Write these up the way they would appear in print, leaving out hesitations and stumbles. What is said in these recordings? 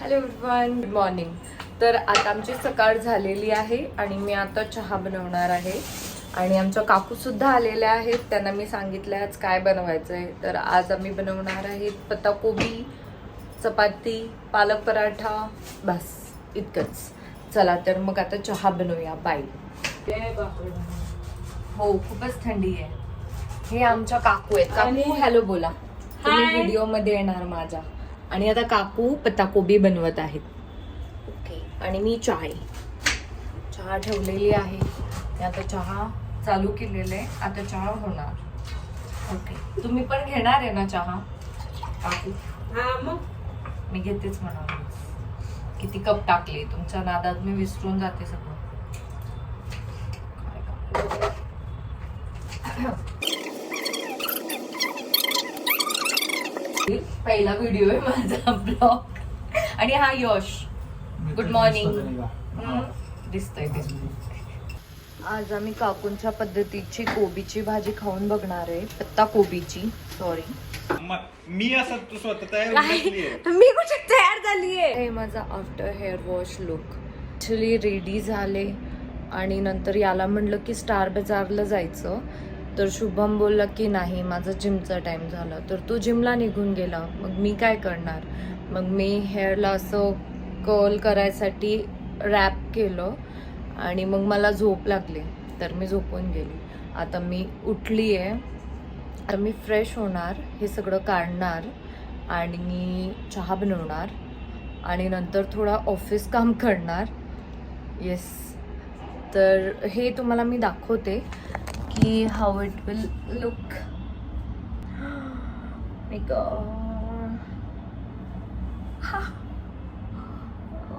Hello everyone, good morning. तर आता आमची सकाळ झालेली आहे आणि मी आता चहा बनवणार आहे. आणि आमच्या काकूसुद्धा आलेल्या आहेत. त्यांना मी सांगितलं आज काय बनवायचं आहे. तर आज आम्ही बनवणार आहेत पत्ताकोबी, चपाती, पालक पराठा, बस इतकंच. चला तर मग आता चहा बनवूया. बाय. हो, खूपच थंडी आहे. हे आमच्या काकू आहेत. काकू हॅलो बोला. तुम्ही व्हिडिओ मध्ये येणार माझ्या. आणि आता काकू पत्ताकोबी बनवत आहेत. ओके. आणि मी चहा ठेवलेली आहे. मी आता चहा चालू केलेले आहे. आता चहा होणार. ओके. तुम्ही पण घेणार आहे ना चहा काकू? हा मग मी घेतेच म्हणा. किती कप टाकले तुमच्या नादात मी विसरून जाते सगळं. पहिला व्हिडिओ आहे माझा ब्लॉग. आणि हा यश. Good morning. दिसतंय. आज आम्ही काकूंच्या पद्धतीची कोबीची भाजी खाऊन बघणार आहे. पत्ता कोबीची. सॉरी, मी असं तू स्वतः तयार झालीये. मी कुठे तयार झालीये. हे माझा after hair wash look. Actually ready झाले आणि नंतर याला म्हणलं की स्टार बाजारला जायचं. तर शुभम बोलला की नाही, माझा जिमचा टाइम झाला. तर तो जिमला निघून गेला. मग मी काय करणार. मग मी हेअरला असं कर्ल करायसाठी रॅप केलं आणि मग मला झोप लागली. तर मी झोपून गेली. आता मी उठली आहे. आता मी फ्रेश होणार, हे सगळं काढणार आणि मी चहा बनवणार आणि नंतर थोडा ऑफिस काम करणार. येस. तर हे तुम्हाला मी दाखवते की how it will look.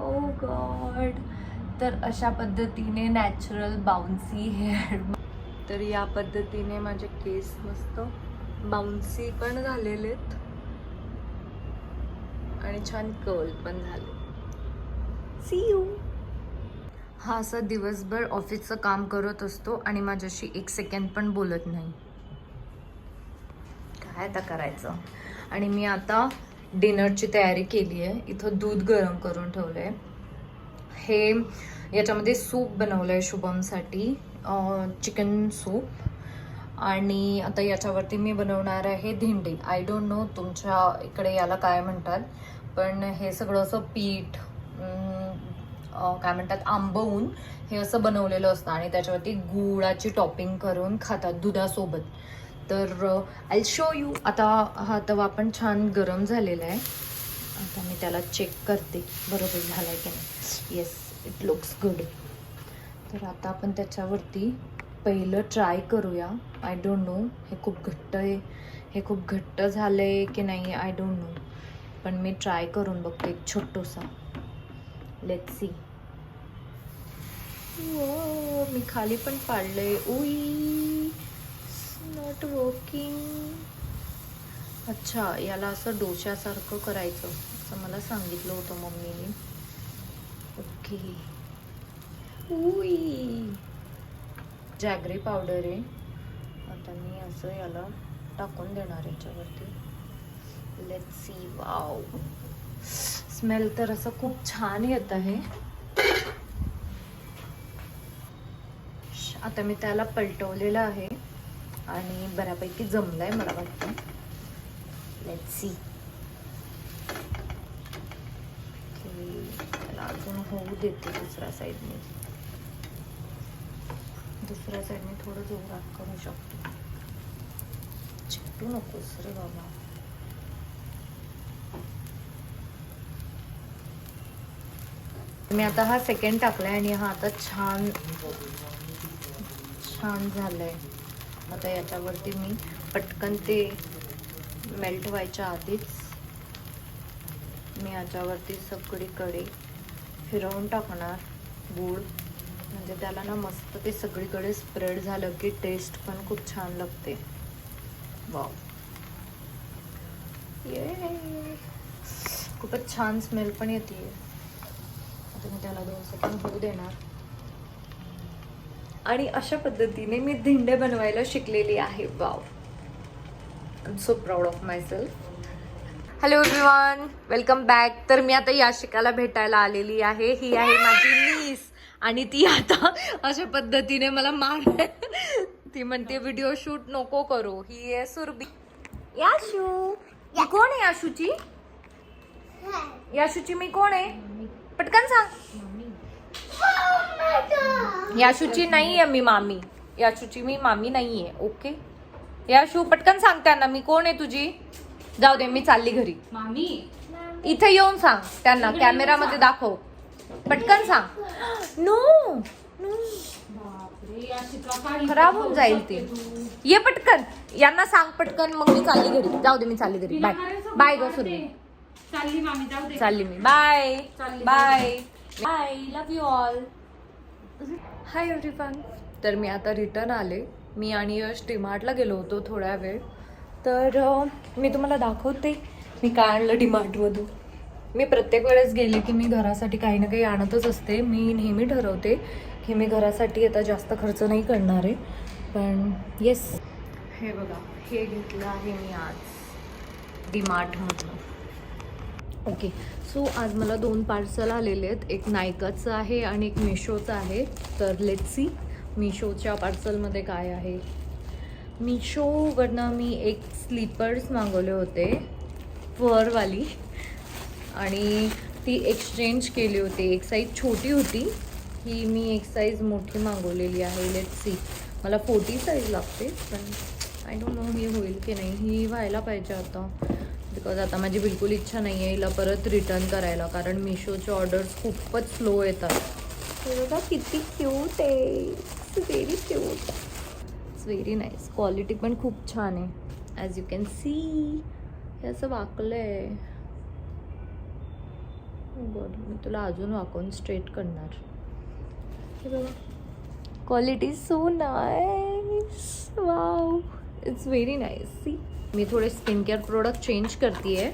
Oh god. तर अशा पद्धतीने नॅचरल बाउन्सी हेअर. तर या पद्धतीने माझे केस मस्त बाउन्सी पण झालेलेत आणि छान कर्ल पण झाले. See you. हा असा दिवसभर ऑफिसचं काम करत असतो आणि माझ्याशी 1 सेकंड पण बोलत नाही. काय आता करायचं. आणि मी आता डिनरची तयारी केली आहे. इथं दूध गरम करून ठेवलंय. हे याच्यामध्ये सूप बनवलंय शुभमसाठी, चिकन सूप. आणि आता याच्यावरती मी बनवणार आहे धिंडी. आय डोंट नो तुमच्या इकडे याला काय म्हणतात, पण हे सगळं असं पीठ काय म्हणतात आंबवून हे असं बनवलेलं असतं आणि त्याच्यावरती गुळाची टॉपिंग करून खातात दुधासोबत. तर आय शो यू. आता हा तवा पण छान गरम झालेला आहे. आता मी त्याला चेक करते बरोबर झालाय की नाही. Yes, it looks good. तर आता आपण त्याच्यावरती पहिलं ट्राय करूया. आय डोंट नो हे खूप घट्ट आहे, हे खूप घट्ट झालंय की नाही, आय डोंट नो. पण मी ट्राय करून बघते एक छोटूसा. Let's see. मी खाली पण पाडलंय. उई, नॉट वर्किंग. अच्छा, याला असं डोश्यासारखं करायचं असं मला सांगितलं होतं मम्मीने. ओके. उई, जॅगरी पावडर आहे. आता मी असं याला टाकून देणार याच्यावरती. Let's see. वाव, स्मेल तर असं खूप छान येत आहे. आता मी त्याला पलटवलेलं आहे आणि बऱ्यापैकी जमलंय मला वाटतं. Let's see. त्याला अजून होऊ देते दुसऱ्या साईडने. दुसऱ्या साईडने थोडं जोरात करू शकतो. चिकटू नकोस रे बाबा. मी आता हा सेकंड टाकलाय आणि हा आता छान छान झालंय. आता याच्यावरती मी पटकन ते मेल्ट व्हायच्या आधीच मी याच्यावरती सगळीकडे फिरवून टाकणार गूळ. म्हणजे त्याला ना मस्त ते सगळीकडे स्प्रेड झालं की टेस्ट पण खूप छान लागते. वाव, ये खूपच छान स्मेल पण येते. आता मी त्याला 2 सेकंड होऊ देणार. आणि अशा पद्धतीने मी धिंडे बनवायला शिकलेली आहे. Wow, I am so proud of my self. Hello everyone, welcome back. तर मी आता याशिकाला भेटायला आलेली आहे. ही आहे माझी नीस आणि ती आता अशा पद्धतीने मला मार ती म्हणते व्हिडिओ शूट नको करू. ही आहे सुरभी. याशू, ही कोण आहे याशूची? याशूची मी कोण आहे? पटकन सांग. याशूची नाही आहे मी मामी. याशूची मी मामी नाही आहे. ओके याशू, पटकन सांग त्यांना मी कोण आहे तुझी. जाऊ दे, मी चालली घरी. मामी इथे येऊन सांग त्यांना, कॅमेरामध्ये दाखव. पटकन सांग. नो बापरे, अशी प्रकारे खराब होऊन जाईल ते. ये पटकन, यांना सांग पटकन, मग मी चालली घरी. जाऊ दे, मी चालली घरी. Bye bye go Surabhi. चालली मामी, जाऊ दे. चालली मी. बाय चालली. Bye bye. Love you all. Hi everyone. तर मी आता रिटर्न आले. मी आणि यश डीमार्टला गेलो होतो थोड्या वेळ. तर मी तुम्हाला दाखवते मी काय आणलं डीमार्टमधून. मी प्रत्येक वेळेस गेले की मी घरासाठी काही ना काही आणतच असते. मी नेहमी ठरवते की मी घरासाठी आता जास्त खर्च नाही करणार आहे. पण येस, हे बघा, हे घेतलं आहे मी आज डीमार्टमधून. ओके, सो आज मला 2 पार्सल आलेले आहेत. एक नायकाचं आहे आणि एक मिशोचं आहे. तर लेट्स सी मिशोच्या पार्सलमध्ये काय आहे. मिशोवरनं मी एक स्लीपर्स मागवले होते, फरवाली, आणि ती एक्सचेंज केली होती. एक साईज छोटी होती, ही मी एक साईज मोठी मागवलेली आहे. Let's see. मला 40 साईज लागते, पण आय डोंट नो ही होईल की नाही. ही व्हायला पाहिजे आता, बिकॉज आता माझी बिलकुल इच्छा नाही आहे हिला परत रिटर्न करायला, कारण मिशोचे ऑर्डर्स खूपच स्लो येतात. हे बघा किती क्यूट आहे, very cute, it's very nice. Quality पण खूप छान आहे. ॲज यू कॅन सी, हे असं वाकलं आहे. गॉड, मी तुला अजून वाकवून स्ट्रेट करणार. हे बघा, quality so nice. Wow, it's very nice. See, मी थोडे स्किन केअर प्रोडक्ट चेंज करते आहे.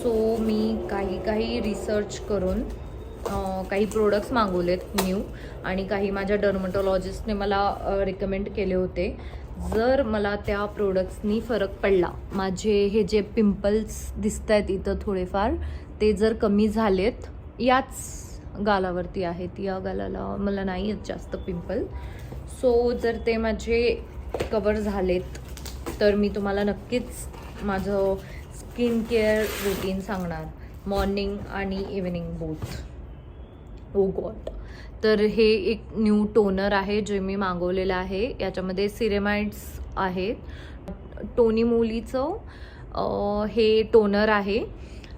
सो मी काही रिसर्च करून काही प्रोडक्ट्स मागवलेत न्यू, आणि काही माझ्या डर्मटॉलॉजिस्टने मला रिकमेंड केले होते. जर मला त्या प्रोडक्ट्सनी फरक पडला, माझे हे जे पिंपल्स दिसत आहेत इथं थोडेफार, ते जर कमी झालेत, याच गालावरती आहेत, या गालाला मला नाही आहेत जास्त पिंपल. सो जर ते माझे कवर झालेत तर मी तुम्हाला नक्कीच माझं स्किन केअर रुटीन सांगणार, मॉर्निंग आणि इव्हिनिंग बोथ. ओ गॉड. तर हे एक न्यू टोनर आहे जे मी मागवलेलं आहे. याच्यामध्ये सिरेमाइड्स आहेत. टोनी मोलीचं हे टोनर आहे,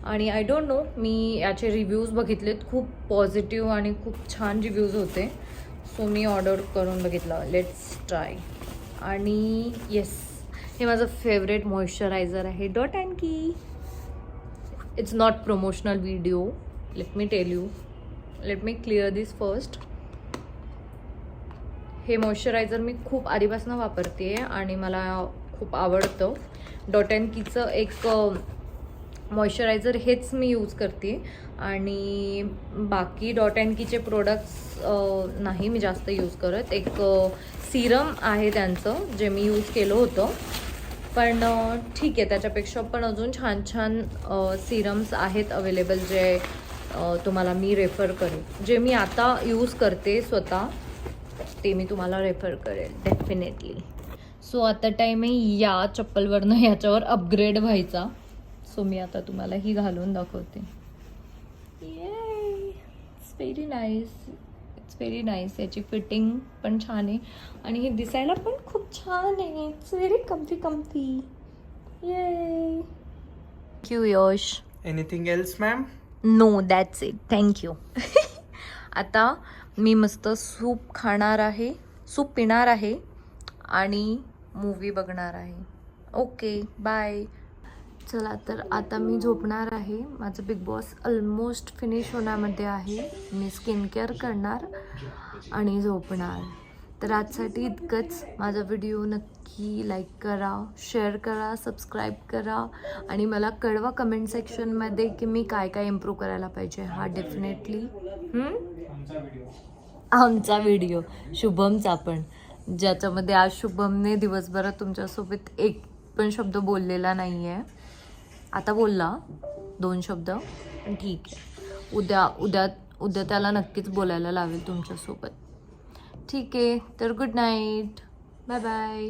आणि आय डोंट नो, मी याचे रिव्ह्यूज बघितलेत, खूप पॉझिटिव्ह आणि खूप छान रिव्ह्यूज होते. सो मी ऑर्डर करून बघितलं. Let's try. आणि येस, हे माझं फेवरेट मॉइश्चरायझर आहे, डॉट अँड की. It's not promotional video, let me tell you. Let me clear this first. हे मॉइश्चरायझर मी खूप आधीपासून वापरते आहे आणि मला खूप आवडतं. डॉट अँड कीचं एक मॉइश्चरायझर हेच मी यूज करते, आणि बाकी डॉट अँड कीचे प्रोडक्ट्स नाही मी जास्त यूज करत. एक सिरम आहे त्यांचं जे मी यूज केलं होतं, पण ठीक आहे, त्याच्यापेक्षा पण अजून छान छान सिरम्स आहेत अवेलेबल, जे तुम्हाला मी रेफर करेन. जे मी आता यूज करते स्वतः, ते मी तुम्हाला रेफर करेल डेफिनेटली. सो आता टाईम आहे या चप्पलवरनं ह्याच्यावर अपग्रेड व्हायचा. सो मी आता तुम्हाला ही घालून दाखवते. It's very nice, it's very nice. याची फिटिंग पण छान आहे आणि हे दिसायला पण खूप छान आहे. It's very comfy. ये क्यू यश. Anything else ma'am? No, that's it, thank you. आता मी मस्त सूप खाणार आहे, सूप पिणार आहे आणि मूवी बघणार आहे. Okay, bye. चला, तर आता मी झोपणार आहे. माझं बिग बॉस ऑलमोस्ट फिनिश होण्यामध्ये आहे. मी स्किन केअर करणार आणि झोपणार. तर आजसाठी इतकंच. माझा व्हिडिओ नक्की लाईक करा, शेअर करा, सबस्क्राईब करा, आणि मला कळवा कमेंट सेक्शनमध्ये की मी काय काय इम्प्रूव्ह करायला पाहिजे. हा डेफिनेटली आमचा व्हिडिओ शुभमचा पण, ज्याच्यामध्ये आज शुभमने दिवसभरात तुमच्यासोबत एक पण शब्द बोललेला नाही आहे. आता बोलला 2 शब्द, पण ठीक आहे. उद्या त्याला नक्कीच बोलायला लावेल तुमच्यासोबत. ठीक आहे, तर गुड नाईट, बाय बाय.